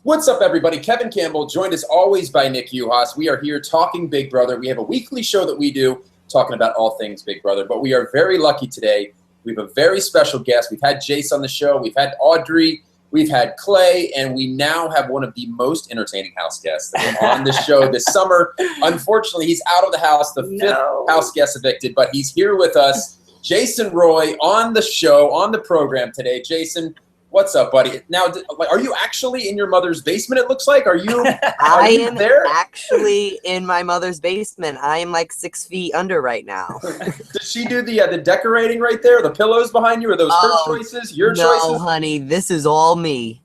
What's up, everybody? Kevin Campbell, joined as always by Nick Uhas. We are here talking Big Brother. We have a weekly show that we do talking about all things Big Brother, but we are very lucky today. We have a very special guest. We've had Jace on the show. We've had Audrey. We've had Clay, and we now have one of the most entertaining house guests that were on the show this summer. Unfortunately, he's out of the house, the fifth house guest evicted, but he's here with us. Jason Roy on the show, on the program today. Jason, what's up, buddy? Now, are you actually in your mother's basement, it looks like? Are you I am there? actually in my mother's basement. I am like 6 feet under right now. Did she do the decorating right there? The pillows behind you? Are those her choices, your choices? No, honey, this is all me.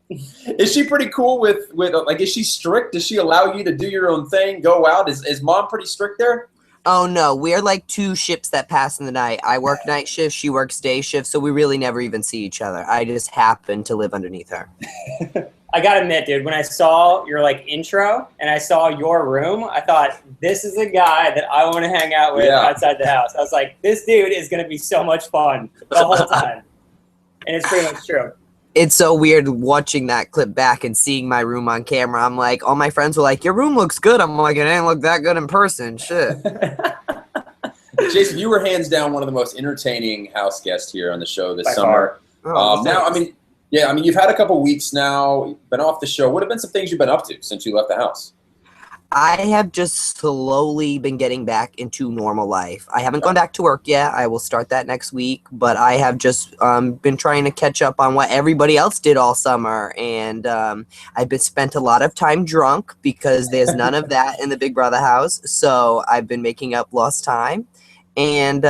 Is she pretty cool with like, is she strict? Does she allow you to do your own thing, go out? Is mom pretty strict there? Oh, no, we're like two ships that pass in the night. I work night shift, she works day shift, so we really never even see each other. I just happen to live underneath her. I gotta admit, dude, when I saw your intro and I saw your room, I thought, this is a guy that I want to hang out with outside the house. I was like, this dude is gonna be so much fun the whole time. And it's pretty much true. It's so weird watching that clip back and seeing my room on camera. I'm like, all my friends were like, your room looks good. I'm like, it ain't look that good in person. Shit. Jason, you were hands down one of the most entertaining house guests here on the show this summer. Now, you've had a couple weeks now, been off the show. What have been some things you've been up to since you left the house? I have just slowly been getting back into normal life. I haven't gone back to work yet. I will start that next week, but I have just been trying to catch up on what everybody else did all summer, and I've spent a lot of time drunk because there's none of that in the Big Brother house, so I've been making up lost time and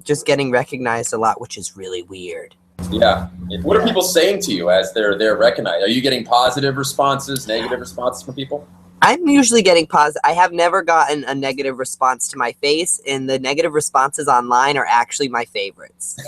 just getting recognized a lot, which is really weird. Yeah. What are people saying to you as they're recognized? Are you getting positive responses, negative responses from people? I'm usually getting positive. I have never gotten a negative response to my face, and the negative responses online are actually my favorites.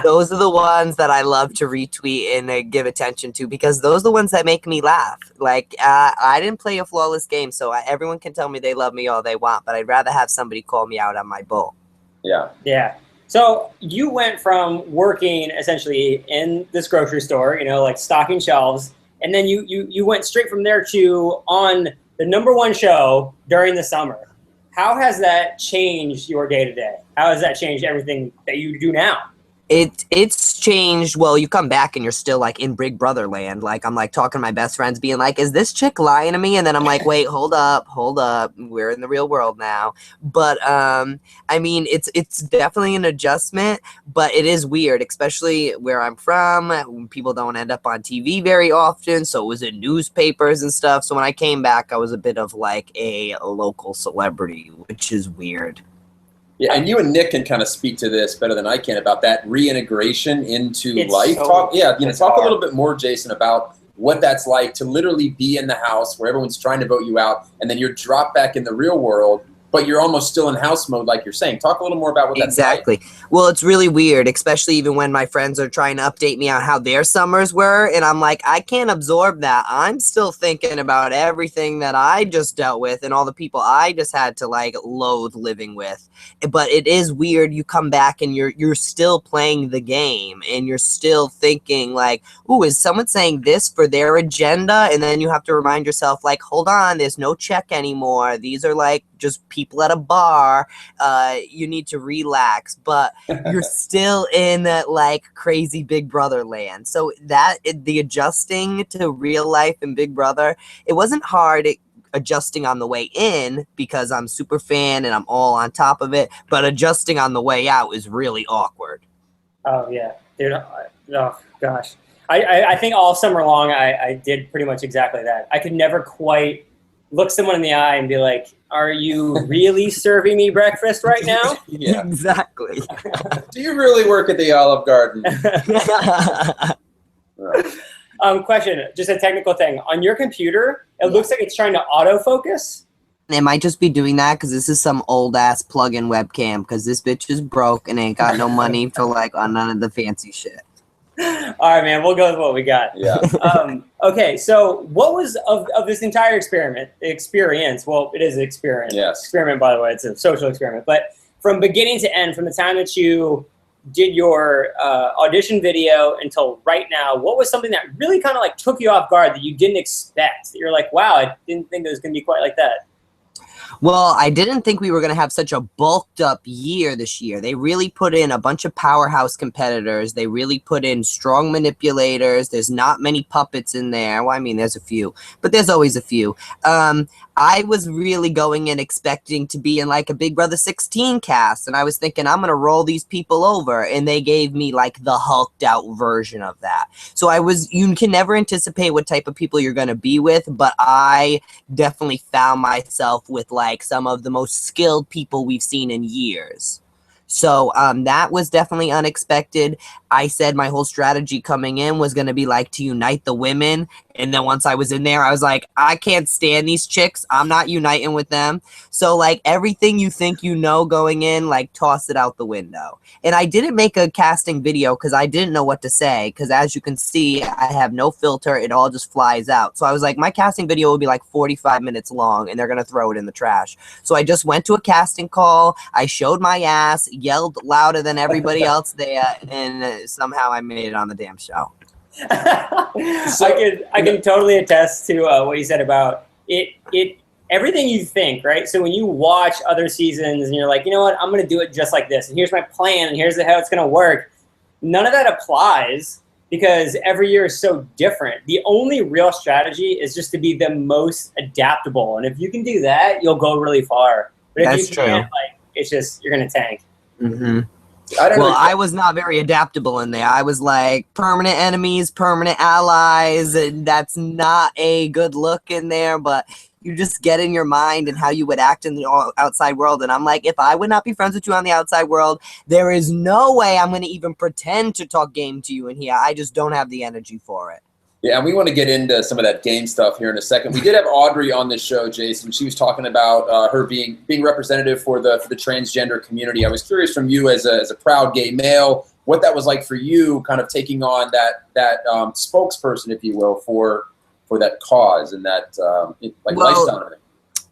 Those are the ones that I love to retweet and give attention to because those are the ones that make me laugh. Like, I didn't play a flawless game, so everyone can tell me they love me all they want, but I'd rather have somebody call me out on my bull. Yeah. Yeah. So you went from working essentially in this grocery store, stocking shelves, and then you went straight from there to on the #1 show during the summer. How has that changed your day-to-day? How has that changed everything that you do now? It's changed. Well, you come back and you're still like in Big Brother land. Like I'm like talking to my best friends being like, is this chick lying to me? And then I'm like, wait, hold up. We're in the real world now. But it's definitely an adjustment, but it is weird, especially where I'm from. People don't end up on TV very often. So it was in newspapers and stuff. So when I came back, I was a bit of like a local celebrity, which is weird. Yeah, and you and Nick can kind of speak to this better than I can about that reintegration into life. Talk a little bit more, Jason, about what that's like to literally be in the house where everyone's trying to vote you out, and then you're dropped back in the real world, but you're almost still in house mode, like you're saying. Talk a little more about what that's like. Exactly. Well, it's really weird, especially even when my friends are trying to update me on how their summers were, and I'm like, I can't absorb that. I'm still thinking about everything that I just dealt with and all the people I just had to loathe living with. But it is weird. You come back and you're still playing the game, and you're still thinking like, ooh, is someone saying this for their agenda? And then you have to remind yourself, like, hold on, there's no check anymore. These are just people at a bar. You need to relax, but you're still in that crazy Big Brother land. So the adjusting to real life and Big Brother, it wasn't hard adjusting on the way in because I'm super fan and I'm all on top of it, but adjusting on the way out is really awkward. Oh yeah, dude. Oh gosh. I think all summer long I did pretty much exactly that. I could never quite look someone in the eye and be like, are you really serving me breakfast right now? Yeah, exactly. Do you really work at the Olive Garden? Question, just a technical thing. On your computer, it looks like it's trying to autofocus. It might just be doing that because this is some old-ass plug-in webcam because this bitch is broke and ain't got no money for on none of the fancy shit. All right, man, we'll go with what we got. Yeah. Okay, so what was of this entire experience? Well, it is an experience. Yes. Experiment, by the way. It's a social experiment. But from beginning to end, from the time that you did your audition video until right now, what was something that really kind of like took you off guard that you didn't expect? That you're like, wow, I didn't think it was going to be quite like that. Well, I didn't think we were going to have such a bulked up year this year. They really put in a bunch of powerhouse competitors. They really put in strong manipulators. There's not many puppets in there. Well, I mean, there's a few, but there's always a few. I was really going in expecting to be in like a Big Brother 16 cast, and I was thinking I'm going to roll these people over, and they gave me like the hulked out version of that. So you can never anticipate what type of people you're going to be with, but I definitely found myself with like some of the most skilled people we've seen in years. So that was definitely unexpected. I said my whole strategy coming in was going to be like to unite the women. And then once I was in there, I was like, I can't stand these chicks. I'm not uniting with them. So like everything you think you know going in, like toss it out the window. And I didn't make a casting video because I didn't know what to say. Because as you can see, I have no filter. It all just flies out. So I was like, my casting video will be like 45 minutes long and they're going to throw it in the trash. So I just went to a casting call. I showed my ass, yelled louder than everybody else there, and somehow I made it on the damn show. I can totally attest to what you said about it. Everything you think, right? So when you watch other seasons and you're like, you know what, I'm going to do it just like this, and here's my plan, and here's how it's going to work. None of that applies because every year is so different. The only real strategy is just to be the most adaptable, and if you can do that, you'll go really far. But if That's you true. can't, like, it's just you're going to tank. Mm-hmm. I was not very adaptable in there. I was like permanent enemies, permanent allies, and that's not a good look in there, but you just get in your mind and how you would act in the outside world. And I'm like, if I would not be friends with you on the outside world, there is no way I'm going to even pretend to talk game to you in here. I just don't have the energy for it. Yeah, and we want to get into some of that game stuff here in a second. We did have Audrey on this show, Jason. She was talking about her being representative for the transgender community. I was curious from you as a proud gay male, what that was like for you, kind of taking on that spokesperson, if you will, for that cause and that lifestyle and everything.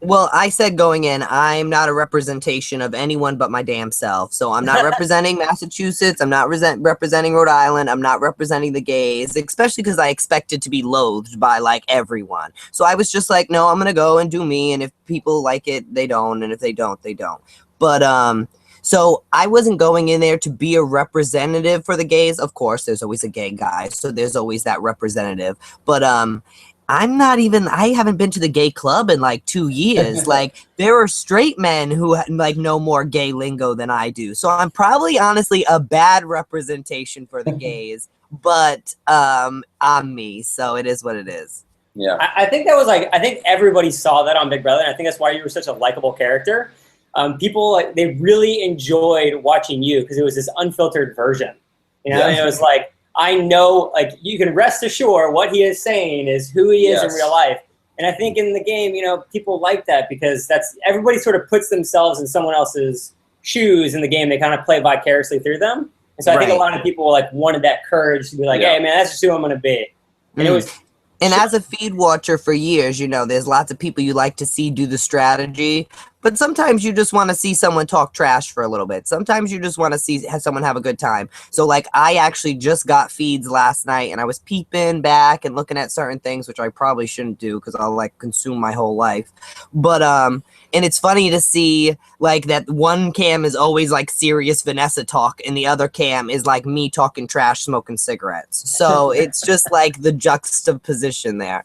Well, I said going in, I'm not a representation of anyone but my damn self. So I'm not representing Massachusetts. I'm not representing Rhode Island. I'm not representing the gays, especially because I expected to be loathed by like everyone. So I was just like, no, I'm going to go and do me. And if people like it, they don't. And if they don't, they don't. But so I wasn't going in there to be a representative for the gays. Of course, there's always a gay guy. So there's always that representative. But I haven't been to the gay club in like 2 years. Like there are straight men who like know more gay lingo than I do. So I'm probably honestly a bad representation for the gays, but I'm me. So it is what it is. Yeah. I think that was like, I think everybody saw that on Big Brother. And I think that's why you were such a likable character. People, like, they really enjoyed watching you because it was this unfiltered version. You know, and it was like, I know, like, you can rest assured what he is saying is who he is in real life. And I think in the game, you know, people like that because everybody sort of puts themselves in someone else's shoes in the game. They kind of play vicariously through them. And so I think a lot of people like wanted that courage to be like, hey, man, that's just who I'm going to be. And it was. And as a feed watcher for years, you know, there's lots of people you like to see do the strategy, but sometimes you just want to see someone talk trash for a little bit. Sometimes you just want to see someone have a good time. So like I actually just got feeds last night and I was peeping back and looking at certain things, which I probably shouldn't do because I'll like consume my whole life. But and it's funny to see like that one cam is always like serious Vanessa talk and the other cam is like me talking trash, smoking cigarettes. So it's just like the juxtaposition there.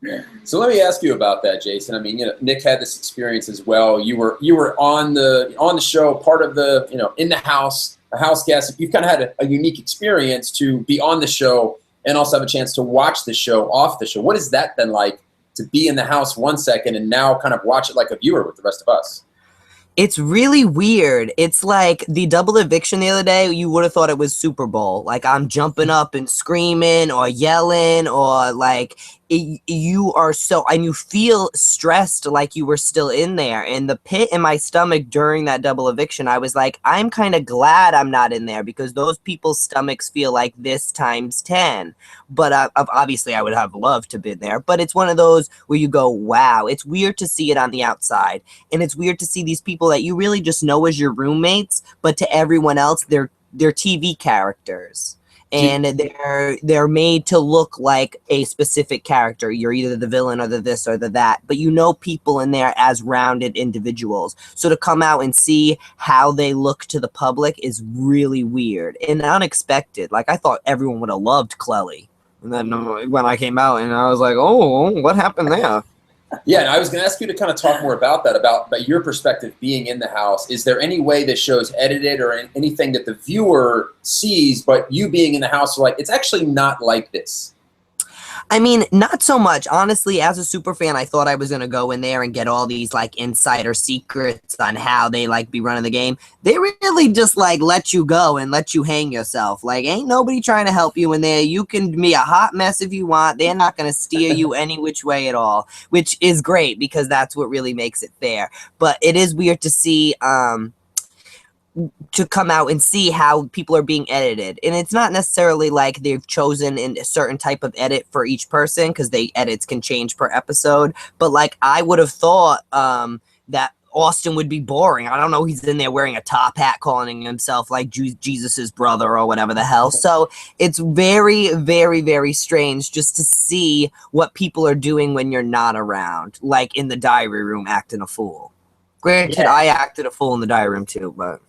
Yeah. So let me ask you about that, Jason. I mean, you know, Nick had this experience as well. You were on the show, part of the, you know, in the house, a house guest. You've kind of had a unique experience to be on the show and also have a chance to watch the show off the show. What has that been like to be in the house 1 second and now kind of watch it like a viewer with the rest of us? It's really weird. It's like the double eviction the other day, you would have thought it was Super Bowl. Like I'm jumping up and screaming or yelling or like you are so, and you feel stressed like you were still in there. And the pit in my stomach during that double eviction, I was like, I'm kind of glad I'm not in there because those people's stomachs feel like this times 10. But obviously I would have loved to have been there. But it's one of those where you go, wow, it's weird to see it on the outside. And it's weird to see these people that you really just know as your roommates, but to everyone else, they're they're TV characters. And they're made to look like a specific character. You're either the villain or the this or the that, but you know people in there as rounded individuals. So to come out and see how they look to the public is really weird and unexpected. Like, I thought everyone would have loved Clelly. And then when I came out, and I was like, oh, what happened there? Yeah, and I was going to ask you to kind of talk more about that, about your perspective being in the house. Is there any way the show's edited or anything that the viewer sees, but you being in the house, like, it's actually not like this? I mean, not so much. Honestly, as a super fan, I thought I was going to go in there and get all these, like, insider secrets on how they, like, be running the game. They really just, like, let you go and let you hang yourself. Like, ain't nobody trying to help you in there. You can be a hot mess if you want. They're not going to steer you any which way at all, which is great because that's what really makes it fair. But it is weird to see, to come out and see how people are being edited. And it's not necessarily like they've chosen a certain type of edit for each person, because they edits can change per episode. But like, I would have thought that Austin would be boring. I don't know, he's in there wearing a top hat calling himself like Jesus's brother or whatever the hell. So it's very, very, very strange just to see what people are doing when you're not around, like in the diary room acting a fool. Granted, I acted a fool in the diary room too, but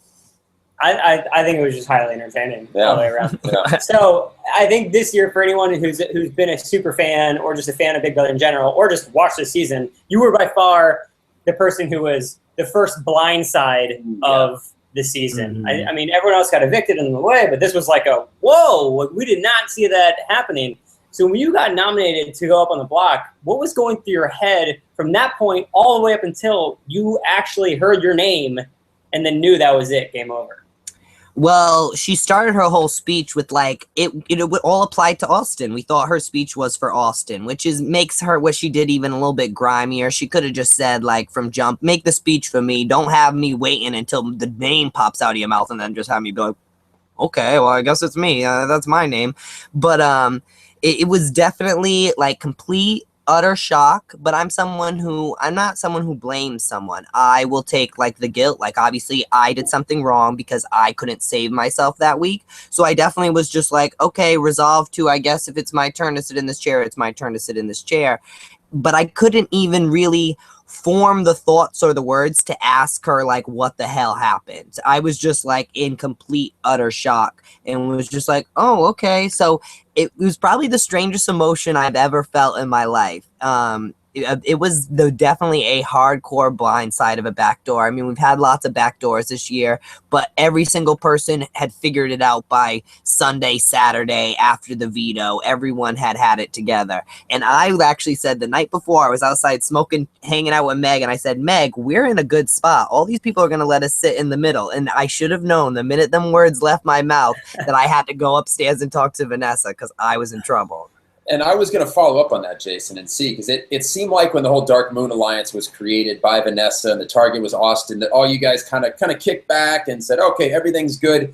I think it was just highly entertaining all the way around. Yeah. So I think this year, for anyone who's been a super fan or just a fan of Big Brother in general, or just watched this season, you were by far the person who was the first blind side of the season. Mm-hmm. I mean, everyone else got evicted in the way, but this was like a, whoa, we did not see that happening. So when you got nominated to go up on the block, what was going through your head from that point all the way up until you actually heard your name and then knew that was it, game over? Well, she started her whole speech with like, it would all apply to Austin. We thought her speech was for Austin, which makes her, what she did, even a little bit grimier. She could have just said, like, from jump, make the speech for me. Don't have me waiting until the name pops out of your mouth and then just have me be like, okay, well, I guess it's me. That's my name. But it was definitely like complete utter shock. But I'm not someone who blames someone. I will take like the guilt. Like, obviously I did something wrong because I couldn't save myself that week. So I definitely was just like, okay, resolved to, I guess if it's my turn to sit in this chair, it's my turn to sit in this chair. But I couldn't even really form the thoughts or the words to ask her like what the hell happened. I was just like in complete utter shock and was just like, oh, okay. So it was probably the strangest emotion I've ever felt in my life. It was definitely a hardcore blind side of a backdoor. I mean, we've had lots of backdoors this year, but every single person had figured it out by Sunday, Saturday, after the veto. Everyone had it together. And I actually said the night before, I was outside smoking, hanging out with Meg, and I said, Meg, we're in a good spot. All these people are going to let us sit in the middle. And I should have known the minute them words left my mouth that I had to go upstairs and talk to Vanessa because I was in trouble. And I was going to follow up on that, Jason, and see, because it seemed like when the whole Dark Moon Alliance was created by Vanessa and the target was Austin, that all you guys kind of kicked back and said, okay, everything's good.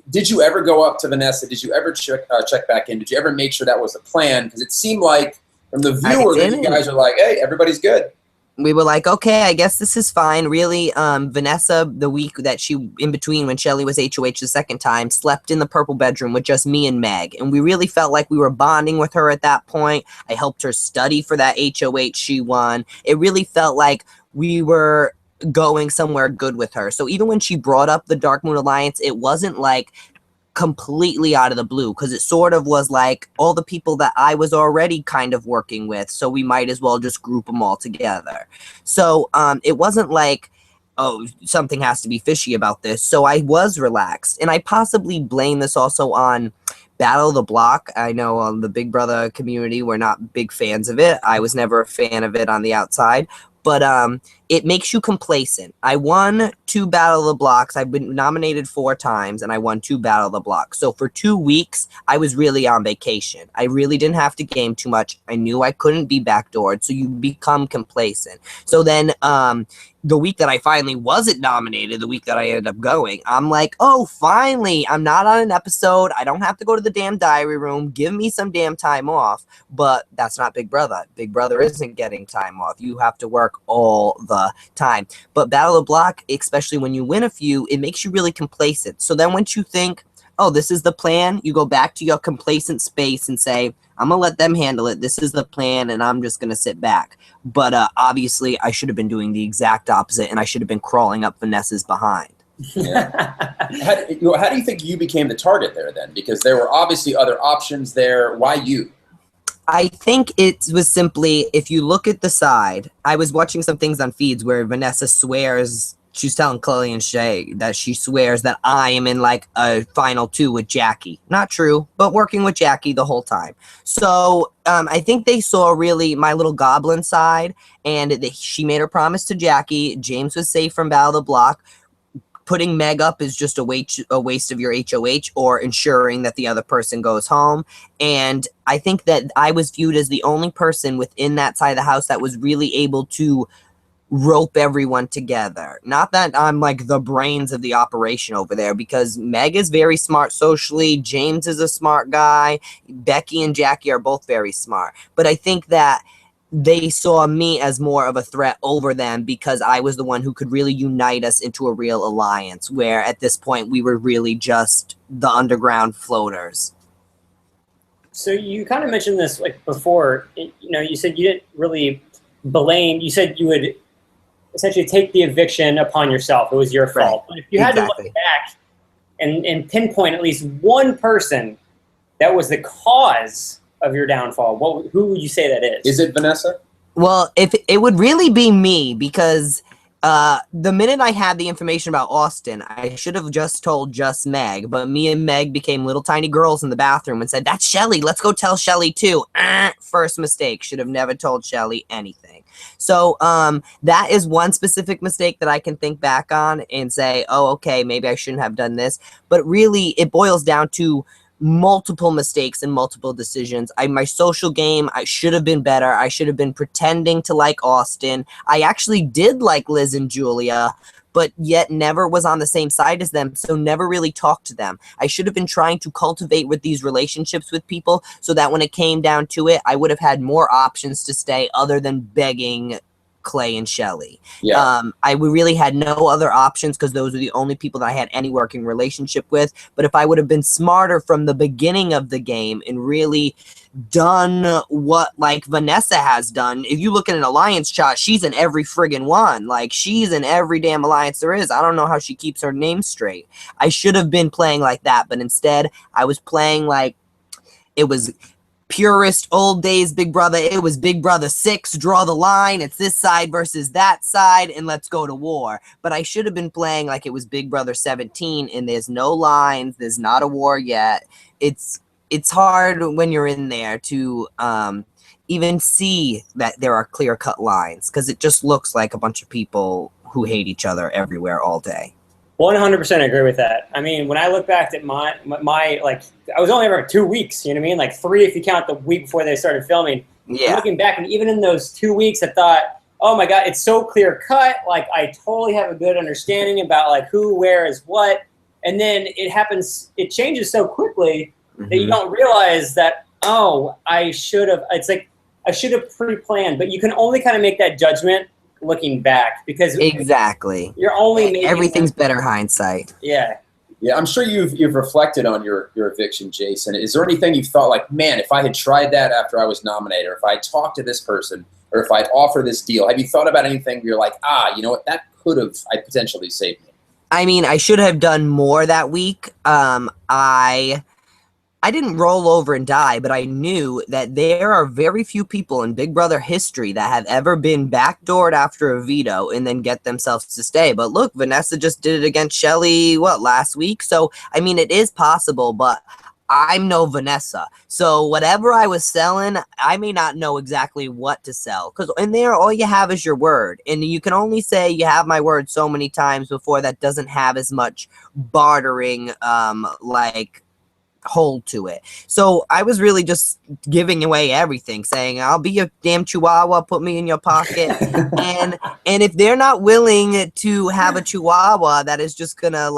Did you ever go up to Vanessa? Did you ever check back in? Did you ever make sure that was the plan? Because it seemed like from the viewer that you guys are like, hey, everybody's good. We were like, okay, I guess this is fine. Really, Vanessa, the week that she, in between when Shelly was HOH the second time, slept in the purple bedroom with just me and Meg. And we really felt like we were bonding with her at that point. I helped her study for that HOH she won. It really felt like we were going somewhere good with her. So even when she brought up the Dark Moon Alliance, it wasn't like completely out of the blue, because it sort of was like all the people that I was already kind of working with, so we might as well just group them all together. So it wasn't like, oh, something has to be fishy about this. So I was relaxed, and I possibly blame this also on Battle of the Block. I know the Big Brother community, we're not big fans of it. I was never a fan of it on the outside, but it makes you complacent. I won 2 Battle of the Blocks. I've been nominated 4 times, and I won 2 Battle of the Blocks. So for 2 weeks, I was really on vacation. I really didn't have to game too much. I knew I couldn't be backdoored, so you become complacent. So then the week that I finally wasn't nominated, the week that I ended up going, I'm like, oh, finally, I'm not on an episode. I don't have to go to the damn diary room. Give me some damn time off. But that's not Big Brother. Big Brother isn't getting time off. You have to work all the the time. But Battle of the Block, especially when you win a few, it makes you really complacent. So then once you think, oh, this is the plan, you go back to your complacent space and say, I'm going to let them handle it. This is the plan, and I'm just going to sit back. But obviously, I should have been doing the exact opposite, and I should have been crawling up Vanessa's behind. Yeah. How do you think you became the target there then? Because there were obviously other options there. Why you? I think it was simply, if you look at the side, I was watching some things on feeds where Vanessa swears, she's telling Chloe and Shay that she swears that I am in like a final 2 with Jackie. Not true, but working with Jackie the whole time. So I think they saw really my little goblin side, and she made her promise to Jackie. James was safe from Battle of the Block. Putting Meg up is just a waste of your HOH, or ensuring that the other person goes home. And I think that I was viewed as the only person within that side of the house that was really able to rope everyone together. Not that I'm like the brains of the operation over there, because Meg is very smart socially. James is a smart guy. Becky and Jackie are both very smart. But I think that they saw me as more of a threat over them because I was the one who could really unite us into a real alliance, where at this point we were really just the underground floaters. So you kind of mentioned this like before, you said you didn't really blame, you said you would essentially take the eviction upon yourself. It was your fault. But if you had to look back and pinpoint at least one person that was the cause of your downfall, who would you say that is? Is it Vanessa? Well, if it would really be me, because the minute I had the information about Austin, I should have just told just Meg, but me and Meg became little tiny girls in the bathroom and said, that's Shelly, let's go tell Shelly too. First mistake, should have never told Shelly anything. So that is one specific mistake that I can think back on and say, oh, okay, maybe I shouldn't have done this. But really, it boils down to multiple mistakes and multiple decisions. My social game, I should have been better. I should have been pretending to like Austin. I actually did like Liz and Julia, but yet never was on the same side as them, so never really talked to them. I should have been trying to cultivate with these relationships with people so that when it came down to it, I would have had more options to stay other than begging Clay and Shelly. Yeah. I really had no other options because those were the only people that I had any working relationship with. But if I would have been smarter from the beginning of the game and really done what like Vanessa has done, if you look at an alliance chart, she's in every friggin' one. Like, she's in every damn alliance there is. I don't know how she keeps her name straight. I should have been playing like that, but instead I was playing like it was purist old days Big Brother. It was Big Brother 6, draw the line, it's this side versus that side, and let's go to war. But I should have been playing like it was Big Brother 17, and there's no lines, there's not a war yet. It's hard when you're in there to even see that there are clear-cut lines, because it just looks like a bunch of people who hate each other everywhere all day. 100% agree with that. I mean, when I look back at my like, I was only ever 2 weeks, you know what I mean? Like 3 if you count the week before they started filming. Yeah. Looking back, and even in those 2 weeks, I thought, oh my God, it's so clear cut. Like, I totally have a good understanding about like who, where is what. And then it changes so quickly that you don't realize that, oh, it's like I should have pre-planned. But you can only kind of make that judgment looking back, because exactly, you're only making everything's better hindsight. Yeah. I'm sure you've reflected on your eviction, Jason. Is there anything you've thought like, man, if I had tried that after I was nominated, or if I talked to this person, or if I'd offer this deal, have you thought about anything where you're like, you know what, that could have potentially saved me? I mean, I should have done more that week. I didn't roll over and die, but I knew that there are very few people in Big Brother history that have ever been backdoored after a veto and then get themselves to stay. But look, Vanessa just did it against Shelly, last week? So, I mean, it is possible, but I'm no Vanessa. So whatever I was selling, I may not know exactly what to sell. Because in there, all you have is your word. And you can only say you have my word so many times before that doesn't have as much bartering, hold to it. So I was really just giving away everything, saying, I'll be your damn chihuahua, put me in your pocket. and if they're not willing to have a chihuahua that is just gonna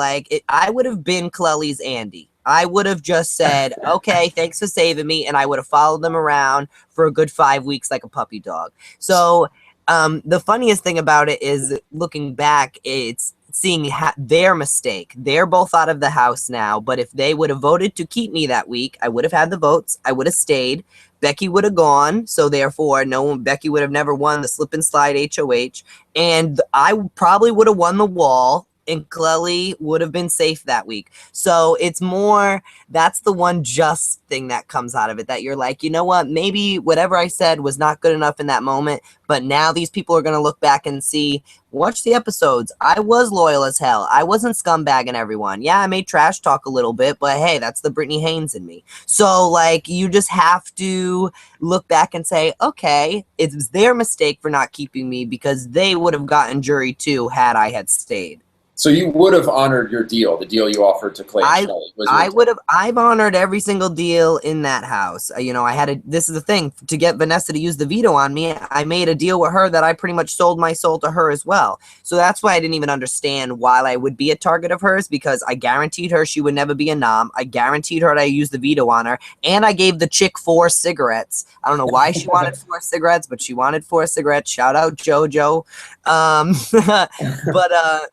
I would have been Clelly's Andy. I would have just said, okay, thanks for saving me, and I would have followed them around for a good 5 weeks like a puppy dog. So The funniest thing about it is looking back, it's seeing their mistake. They're both out of the house now, but if they would have voted to keep me that week, I would have had the votes. I would have stayed. Becky would have gone, so therefore, Becky would have never won the slip and slide HOH, and I probably would have won the wall, and Clelly would have been safe that week. So it's more, that's the one just thing that comes out of it, that you're like, you know what, maybe whatever I said was not good enough in that moment, but now these people are going to look back and see, watch the episodes. I was loyal as hell. I wasn't scumbagging everyone. Yeah, I made trash talk a little bit, but hey, that's the Brittany Haynes in me. So, like, you just have to look back and say, okay, it was their mistake for not keeping me because they would have gotten jury too had I had stayed. So you would have honored your deal, the deal you offered to Clay and Shelley. I would have. I've honored every single deal in that house. I had this is the thing, to get Vanessa to use the veto on me, I made a deal with her that I pretty much sold my soul to her as well. So that's why I didn't even understand why I would be a target of hers, because I guaranteed her she would never be a nom. I guaranteed her that I used the veto on her, and I gave the chick 4 cigarettes. I don't know why she wanted 4 cigarettes, but she wanted 4 cigarettes. Shout out JoJo. But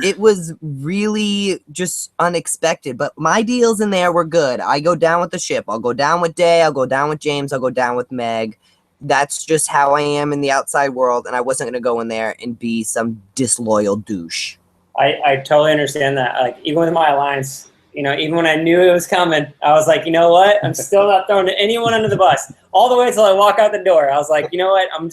it was really just unexpected, but my deals in there were good. I go down with the ship. I'll go down with Day. I'll go down with James. I'll go down with Meg. That's just how I am in the outside world, and I wasn't going to go in there and be some disloyal douche. I totally understand that. Like, even with my alliance, even when I knew it was coming, I was like, you know what? I'm still not throwing anyone under the bus. All the way until I walk out the door, I was like, you know what? I'm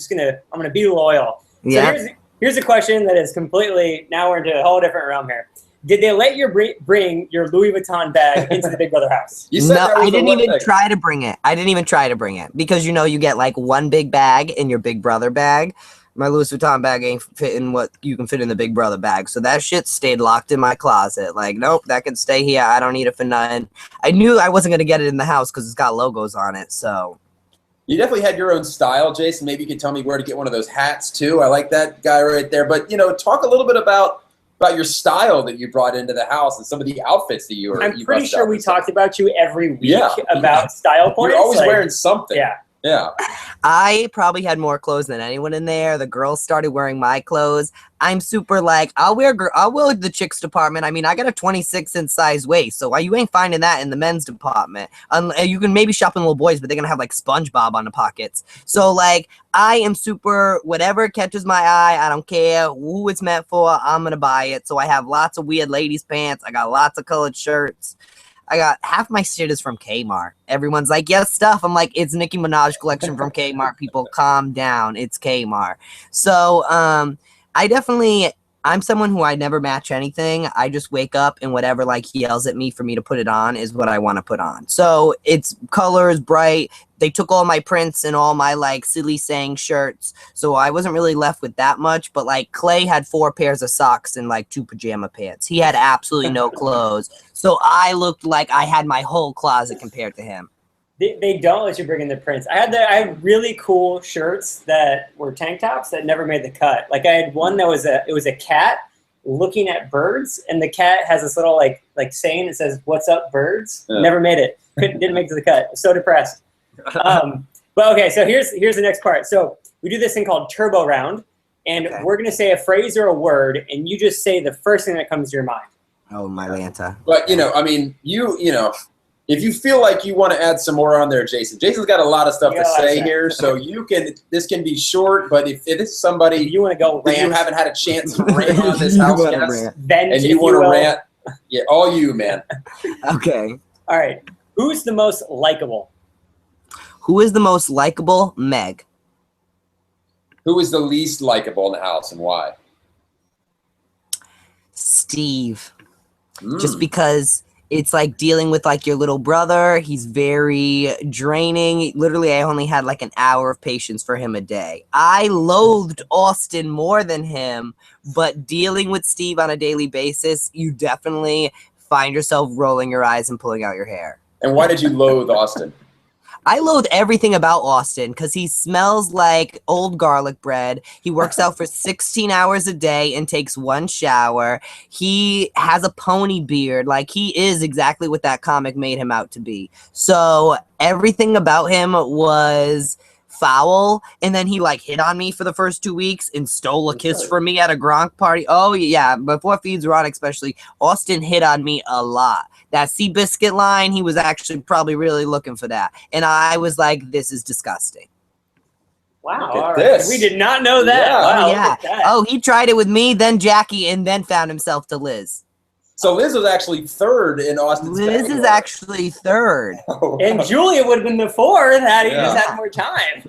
gonna be loyal. Yeah. So here's a question that is completely, now we're into a whole different realm here. Did they let you bring your Louis Vuitton bag into the Big Brother house? No, I didn't even try to bring it. I didn't even try to bring it because, you get like one big bag in your Big Brother bag. My Louis Vuitton bag ain't fitting what you can fit in the Big Brother bag. So that shit stayed locked in my closet. Like, nope, that can stay here. I don't need it for nothing. I knew I wasn't going to get it in the house because it's got logos on it. So you definitely had your own style, Jason. Maybe you could tell me where to get one of those hats too. I like that guy right there. But, talk a little bit about your style that you brought into the house and some of the outfits that you were. I'm pretty sure we talked about you every week about style points. You're always wearing something. Yeah. Yeah. I probably had more clothes than anyone in there. The girls started wearing my clothes. I'm super like, I'll wear the chicks department. I mean, I got a 26 inch size waist, so you ain't finding that in the men's department. You can maybe shop in little boys, but they're gonna have like SpongeBob on the pockets. So like, I am super, whatever catches my eye, I don't care who it's meant for, I'm gonna buy it. So I have lots of weird ladies pants. I got lots of colored shirts. I got half my shit is from Kmart. Everyone's like, yes, stuff. I'm like, it's Nicki Minaj collection from Kmart. People, calm down. It's Kmart. So I'm someone who I never match anything. I just wake up and whatever he yells at me for me to put it on is what I want to put on. So it's colors, bright. They took all my prints and all my silly saying shirts. So I wasn't really left with that much. But Clay had 4 pairs of socks and 2 pajama pants. He had absolutely no clothes. So I looked like I had my whole closet compared to him. They don't let you bring in the prints. I had really cool shirts that were tank tops that never made the cut. I had one that was a cat looking at birds, and the cat has this little saying that says, "What's up, birds?" Yeah. Never made it. Didn't make it to the cut. So depressed. But okay, so here's the next part. So we do this thing called Turbo Round, and we're gonna say a phrase or a word, and you just say the first thing that comes to your mind. Oh my Lanta. But if you feel like you want to add some more on there, Jason's got a lot of stuff to say here, so this can be short, but if it is somebody you want to go rant, you haven't had a chance to rant on this house guest, and you want to rant, all you, man. Okay. All right. Who's the most likable? Who is the most likable? Meg. Who is the least likable in the house and why? Steve. Just because it's dealing with your little brother. He's very draining. Literally, I only had an hour of patience for him a day. I loathed Austin more than him, but dealing with Steve on a daily basis, you definitely find yourself rolling your eyes and pulling out your hair. And why did you loathe Austin? I loathe everything about Austin because he smells like old garlic bread. He works out for 16 hours a day and takes 1 shower. He has a pony beard. He is exactly what that comic made him out to be. So everything about him was foul, and then he like hit on me for the first 2 weeks and stole a kiss from me at a Gronk party. Oh yeah, before feeds were on, especially Austin hit on me a lot. That Seabiscuit line, he was actually probably really looking for that, and I was like, "This is disgusting." Wow, Look at this. We did not know that. Yeah. Wow, Oh yeah. look at that. Oh, he tried it with me, then Jackie, and then found himself to Liz. So Liz was actually third in Austin's Liz pecking is order. actually third. Oh, And Julia would have been the fourth had he Yeah. just had more time.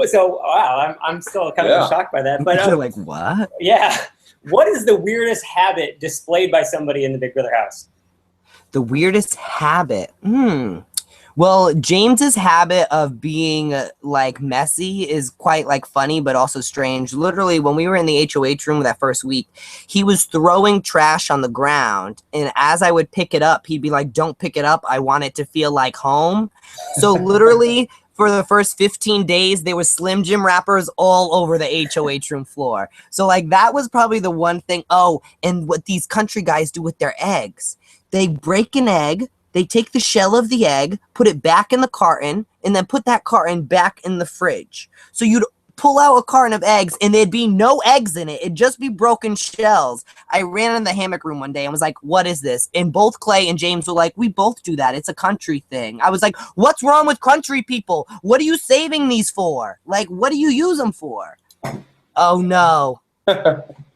So wow, I'm still kind of shocked by that. But You're like, what? yeah, what is the weirdest habit displayed by somebody in the Big Brother house? The weirdest habit. Well, James's habit of being like messy is quite like funny, but also strange. Literally, when we were in the HOH room that first week, he was throwing trash on the ground, and as I would pick it up, he'd be like, "Don't pick it up. I want it to feel like home." So literally, for the first 15 days, there was Slim Jim wrappers all over the HOH room floor. So like that was probably the one thing. Oh, and what these country guys do with their eggs. They break an egg, they take the shell of the egg, put it back in the carton, and then put that carton back in the fridge. So you'd pull out a carton of eggs, and there'd be no eggs in it. It'd just be broken shells. I ran in the hammock room one day and was like, "What is this?" And both Clay and James were like, "We both do that. It's a country thing." I was like, "What's wrong with country people? What are you saving these for? Like, what do you use them for?" Oh, no.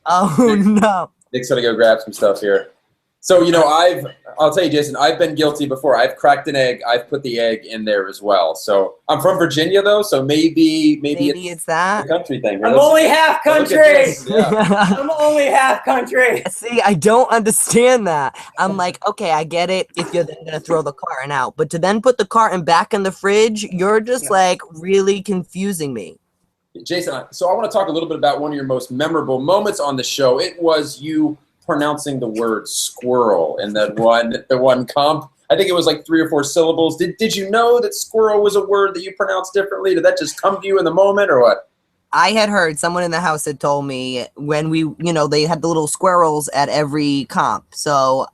Oh, no. Nick's gonna go grab some stuff here. So, I'll tell you, Jason, I've been guilty before. I've cracked an egg. I've put the egg in there as well. So I'm from Virginia, though, so maybe it's that. a country thing. I'm only half country. Yeah. I'm only half country. See, I don't understand that. I'm like, okay, I get it if you're then going to throw the carton out. But to then put the carton back in the fridge, you're just like really confusing me. Jason, so I want to talk a little bit about one of your most memorable moments on the show. It was you pronouncing the word squirrel in the one comp. I think it was like 3 or 4 syllables. Did you know that squirrel was a word that you pronounced differently? Did that just come to you in the moment or what? I had heard someone in the house had told me when we, they had the little squirrels at every comp. So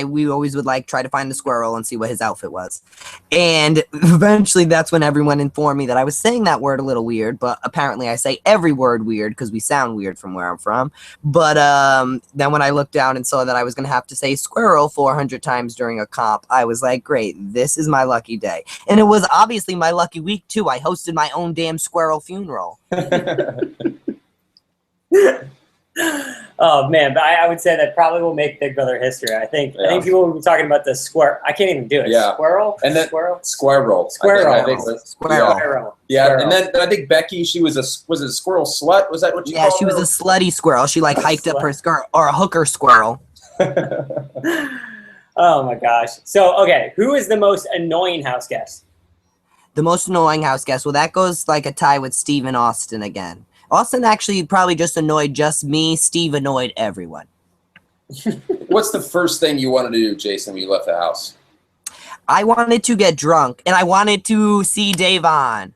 we always would like try to find the squirrel and see what his outfit was. And eventually that's when everyone informed me that I was saying that word a little weird, but apparently I say every word weird because we sound weird from where I'm from. But then when I looked down and saw that I was going to have to say squirrel 400 times during a comp, I was like, great, this is my lucky day. And it was obviously my lucky week too. I hosted my own damn squirrel funeral. Oh man, but I would say that probably will make Big Brother history. I think people will be talking about the squirrel. I can't even do it. Yeah. Squirrel? And then squirrel? Squirrel. Squirrel. I think Squirrel. Yeah, Squirrel. and then I think Becky, was it a squirrel slut? Was that what you Yeah, called she was her? a slutty squirrel. She like hiked up her skirt, or a hooker squirrel. Oh my gosh. So, okay, who is the most annoying house guest? The most annoying house guest. Well, that goes like a tie with Steve and Austin again. Austin actually probably just annoyed just me. Steve annoyed everyone. What's the first thing you wanted to do, Jason, when you left the house? I wanted to get drunk, and I wanted to see Davon,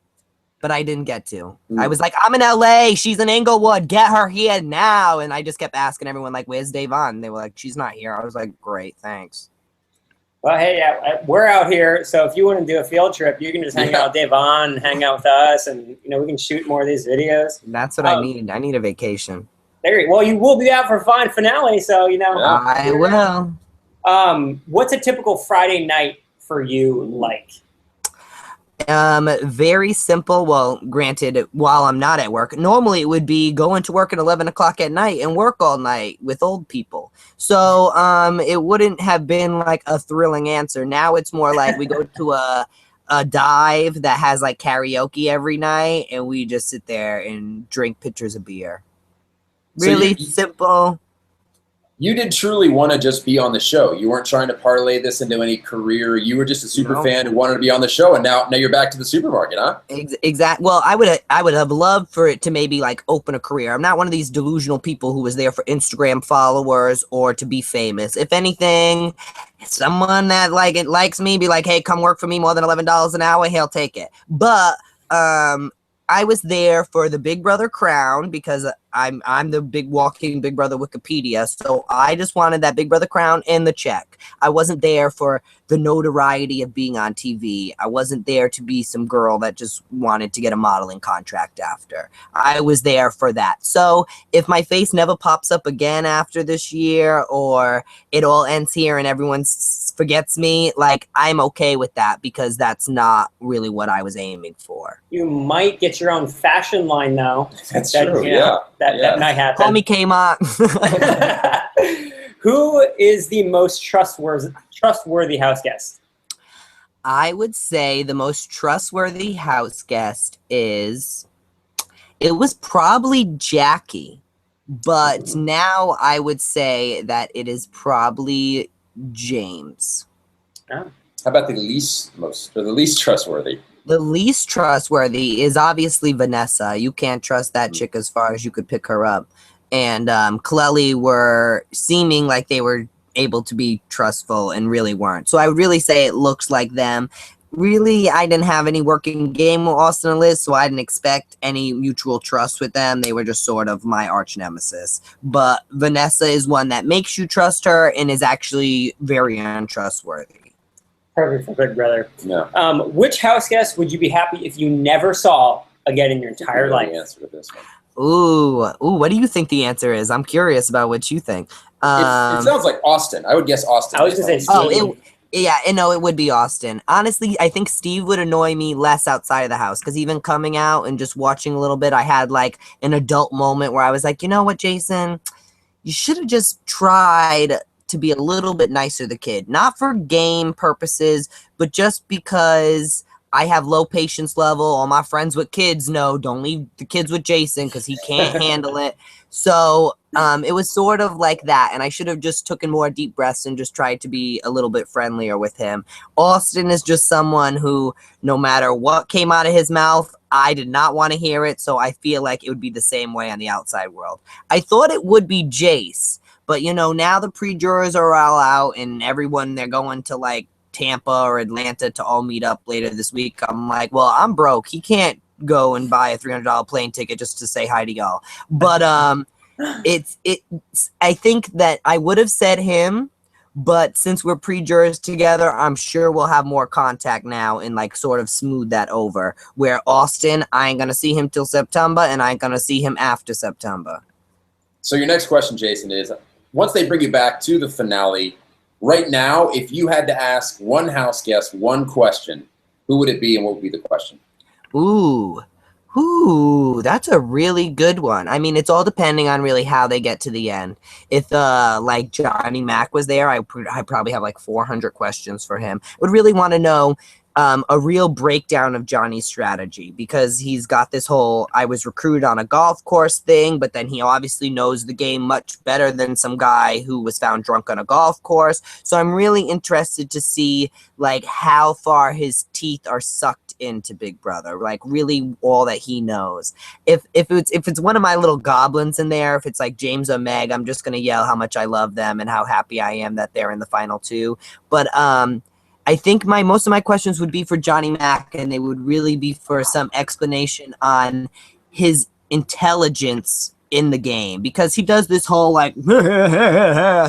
but I didn't get to. I was like, I'm in LA. She's in Inglewood. Get her here now. And I just kept asking everyone, like, where's Davon? And they were like, she's not here. I was like, great, thanks. Well, hey, we're out here, so if you want to do a field trip, you can just hang out with Davon and hang out with us, and we can shoot more of these videos. That's what I need. I need a vacation. Well, you will be out for fine finale, so I will. What's a typical Friday night for you like? Very simple. Well, granted, while I'm not at work, normally it would be going to work at 11 o'clock at night and work all night with old people. So, it wouldn't have been like a thrilling answer. Now it's more like we go to a dive that has like karaoke every night, and we just sit there and drink pitchers of beer. Really simple. You did truly want to just be on the show. You weren't trying to parlay this into any career. You were just a super fan who wanted to be on the show, and now you're back to the supermarket, huh? Exactly. Well, I would have loved for it to maybe like open a career. I'm not one of these delusional people who was there for Instagram followers or to be famous. If anything, someone that likes me, be like, hey, come work for me more than $11 an hour, he'll take it. But I was there for the Big Brother crown because I'm the big walking Big Brother Wikipedia, so I just wanted that Big Brother crown and the check. I wasn't there for the notoriety of being on TV. I wasn't there to be some girl that just wanted to get a modeling contract after. I was there for that. So if my face never pops up again after this year, or it all ends here and everyone forgets me, like, I'm okay with that, because that's not really what I was aiming for. You might get your own fashion line now. That's true. That might happen. Call me Kmart. Who is the most trustworthy house guest? I would say the most trustworthy house guest it was probably Jackie, but now I would say that it is probably James. Oh. How about the least trustworthy? The least trustworthy is obviously Vanessa. You can't trust that chick as far as you could pick her up. And Clelly were seeming like they were able to be trustful and really weren't. So I would really say it looks like them. Really, I didn't have any working game with Austin and Liz, so I didn't expect any mutual trust with them. They were just sort of my arch nemesis. But Vanessa is one that makes you trust her and is actually very untrustworthy. Perfect for Big Brother. Yeah. Which house guest would you be happy if you never saw again in your entire life? The answer to this one. Ooh, what do you think the answer is? I'm curious about what you think. It sounds like Austin. I would guess Austin. I was going to say Steve. It would be Austin. Honestly, I think Steve would annoy me less outside of the house, because even coming out and just watching a little bit, I had like an adult moment where I was like, you know what, Jason, you should have just tried to be a little bit nicer to the kid. Not for game purposes, but just because I have low patience level. All my friends with kids know, don't leave the kids with Jason because he can't handle it. So it was sort of like that, and I should have just taken more deep breaths and just tried to be a little bit friendlier with him. Austin is just someone who, no matter what came out of his mouth, I did not want to hear it, so I feel like it would be the same way on the outside world. I thought it would be Jace, but, now the pre-jurors are all out, and everyone, they're going to, like, Tampa or Atlanta to all meet up later this week. I'm like, well, I'm broke. He can't go and buy a $300 plane ticket just to say hi to y'all. But I think that I would have said him, but since we're pre-jurors together, I'm sure we'll have more contact now and like sort of smooth that over. Where Austin, I ain't going to see him till September, and I ain't going to see him after September. So your next question, Jason, is once they bring you back to the finale, right now, if you had to ask one house guest one question, who would it be and what would be the question? Ooh, that's a really good one. I mean, it's all depending on really how they get to the end. If like Johnny Mac was there, I probably have like 400 questions for him. Would really want to know a real breakdown of Johnny's strategy, because he's got this whole I was recruited on a golf course thing, but then he obviously knows the game much better than some guy who was found drunk on a golf course. So I'm really interested to see like how far his teeth are sucked into Big Brother, like really all that he knows. If it's one of my little goblins in there, if it's like James or Meg, I'm just gonna yell how much I love them and how happy I am that they're in the final two. But I think most of my questions would be for Johnny Mac, and they would really be for some explanation on his intelligence in the game, because he does this whole like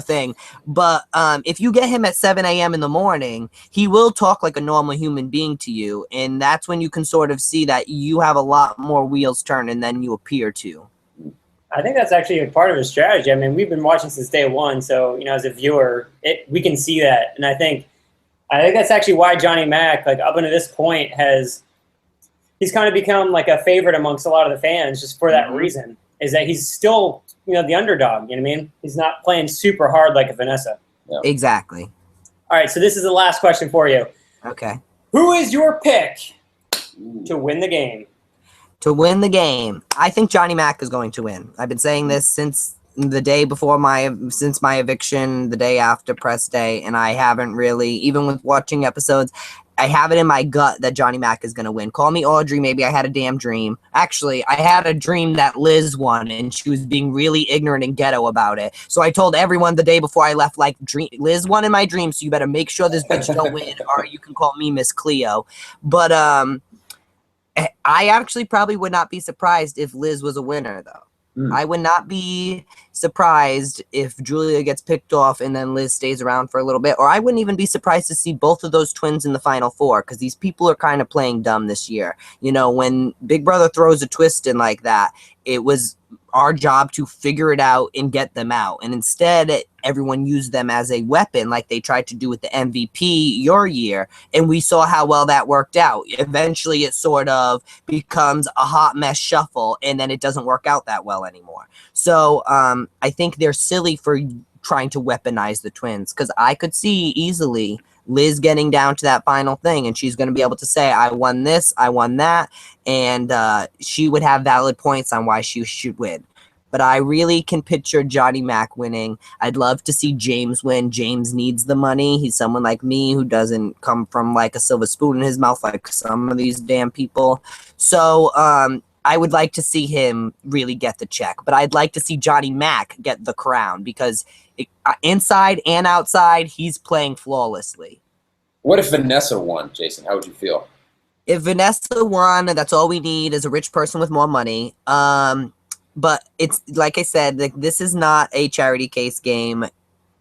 thing. But if you get him at 7 a.m. in the morning, he will talk like a normal human being to you, and that's when you can sort of see that you have a lot more wheels turning than you appear to. I think that's actually a part of his strategy. I mean, we've been watching since day one, so as a viewer, we can see that, and I think that's actually why Johnny Mac, like up until this point, he's kind of become like a favorite amongst a lot of the fans, just for that reason, is that he's still, the underdog. You know what I mean? He's not playing super hard like a Vanessa. Yeah. Exactly. All right, so this is the last question for you. Okay. Who is your pick to win the game? To win the game, I think Johnny Mac is going to win. I've been saying this since the day before my eviction, the day after press day, and I haven't really, even with watching episodes, I have it in my gut that Johnny Mac is going to win. Call me Audrey, maybe I had a damn dream. Actually, I had a dream that Liz won, and she was being really ignorant and ghetto about it. So I told everyone the day before I left, like, Liz won in my dream, so you better make sure this bitch don't win, or you can call me Miss Cleo. But I actually probably would not be surprised if Liz was a winner, though. I would not be surprised if Julia gets picked off and then Liz stays around for a little bit. Or I wouldn't even be surprised to see both of those twins in the Final Four, because these people are kind of playing dumb this year. You know, when Big Brother throws a twist in like that, it was our job to figure it out and get them out. And instead, everyone used them as a weapon like they tried to do with the MVP your year. And we saw how well that worked out. Eventually, it sort of becomes a hot mess shuffle, and then it doesn't work out that well anymore. So I think they're silly for trying to weaponize the twins, because I could see easily Liz getting down to that final thing, and she's going to be able to say, I won this, I won that, and she would have valid points on why she should win. But I really can picture Johnny Mac winning. I'd love to see James win. James needs the money. He's someone like me who doesn't come from like a silver spoon in his mouth like some of these damn people. So I would like to see him really get the check. But I'd like to see Johnny Mac get the crown, because inside and outside, he's playing flawlessly. What if Vanessa won, Jason? How would you feel? If Vanessa won, that's all we need is a rich person with more money. But it's like I said, like, this is not a charity case game.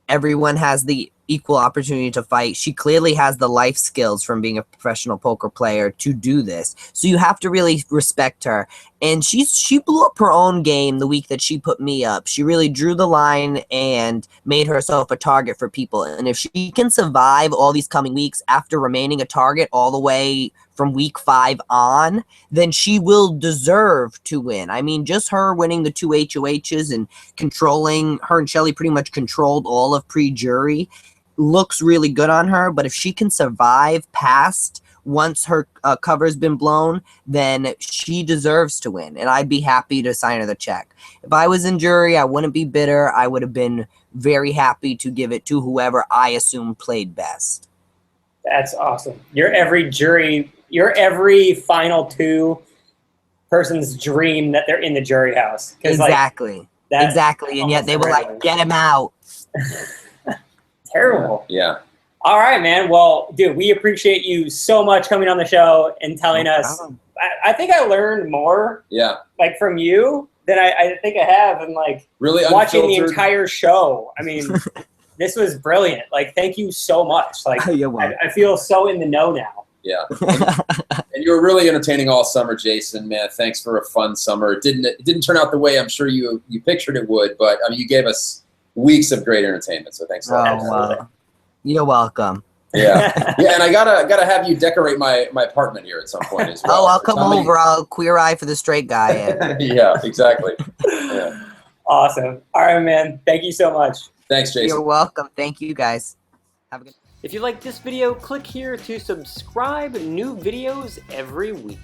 Everyone has the equal opportunity to fight. She clearly has the life skills from being a professional poker player to do this. So you have to really respect her. And she blew up her own game the week that she put me up. She really drew the line and made herself a target for people. And if she can survive all these coming weeks after remaining a target all the way from week 5 on, then she will deserve to win. I mean, just her winning the 2 HOHs and controlling, her and Shelly pretty much controlled all of pre-jury, looks really good on her. But if she can survive past once her cover's been blown, then she deserves to win. And I'd be happy to sign her the check. If I was in jury, I wouldn't be bitter. I would have been very happy to give it to whoever I assume played best. That's awesome. You're every final 2 person's dream that they're in the jury house. Exactly. Exactly. And yet they were like, get him out. Terrible. Yeah. All right, man. Well, dude, we appreciate you so much coming on the show and telling us. I think I learned more like from you than I think I have, and like really watching the entire show. I mean, this was brilliant. Like, thank you so much. Like, I feel so in the know now. Yeah. And you were really entertaining all summer, Jason, man. Thanks for a fun summer. It didn't turn out the way I'm sure you pictured it would, but I mean, you gave us weeks of great entertainment. So thanks a lot. You're welcome. Yeah. Yeah, and I gotta have you decorate my apartment here at some point as well. Oh, I'll come over. I'll queer eye for the straight guy. Yeah, exactly. Yeah. Awesome. All right, man. Thank you so much. Thanks, Jason. You're welcome. Thank you, guys. Have a good. If you like this video, click here to subscribe. New videos every week.